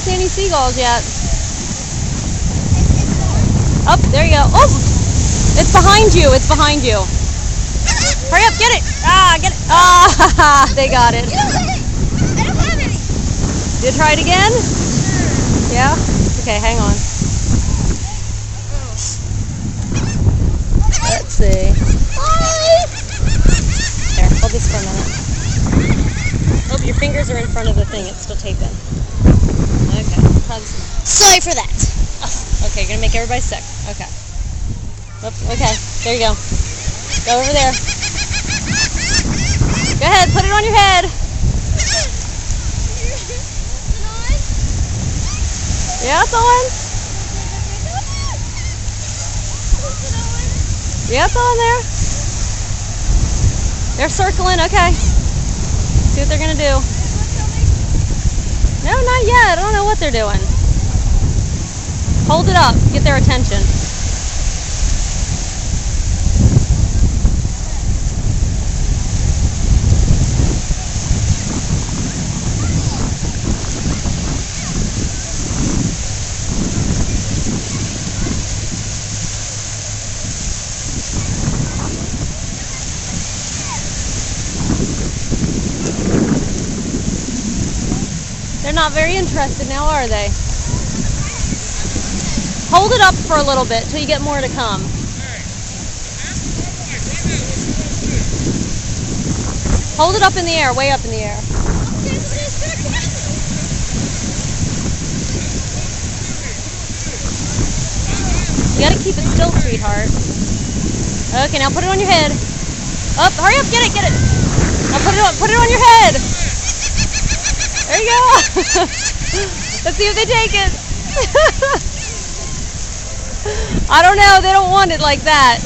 see any seagulls yet. Oh, there you go. Oh! It's behind you. It's behind you. Hurry up, get it! Ah, get it! Ah, they got it. I don't have any. You try it again? Yeah? Okay, hang on. Let's see. Here, hold this for a minute. Oh, your fingers are in front of the thing. It's still taping. Okay. Sorry for that. Oh, okay, you're going to make everybody sick. Okay. Oops, okay, there you go. Go over there. Go ahead, put it on your head. Yeah, it's on. Yeah, it's on there. They're circling, okay. See what they're going to do. No, not yet. I don't know what they're doing. Hold it up, get their attention. They're not very interested now, are they? Hold it up for a little bit till you get more to come. Hold it up in the air, way up in the air. You gotta keep it still, sweetheart. Okay, now put it on your head. Up, hurry up, get it, get it. Now put it on your head. There you go. Let's see if they take it. I don't know, they don't want it like that.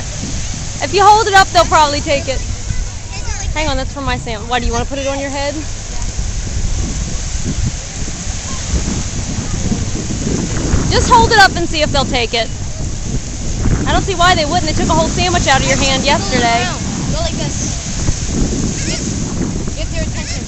If you hold it up, they'll probably take it. Hang on, that's from my Sam. Why, do you want to put it on your head? Just hold it up and see if they'll take it. I don't see why they wouldn't. They took a whole sandwich out of your hand yesterday. Go like this. Get their attention.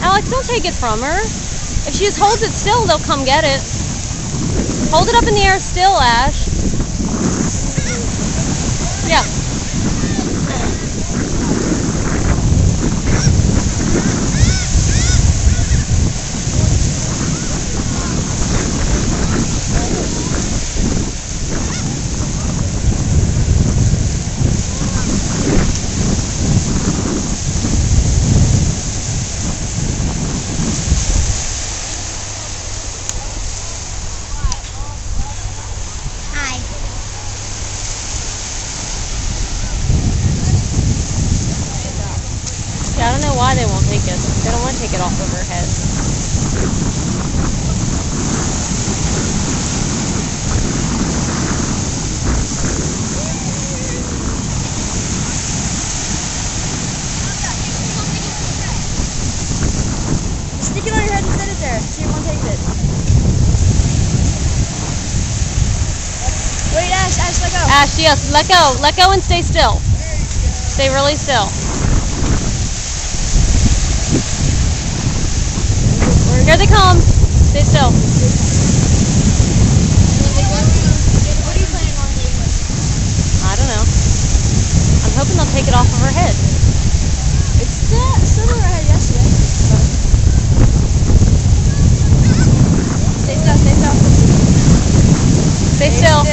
Alex, don't take it from her. If she just holds it still, they'll come get it. Hold it up in the air still, Ash. Yeah. Yeah, I don't know why they won't take it. They don't want to take it off of her head. Stick it on your head and set it there. See if one takes it. Wait, Ash, let go. Ash, yes, let go. Let go and stay still. Stay really still. Here they come. Stay still. What are you planning on doing with it? I don't know. I'm hoping they'll take it off of her head. It's still on her head yesterday. Stay still, stay still. Stay still.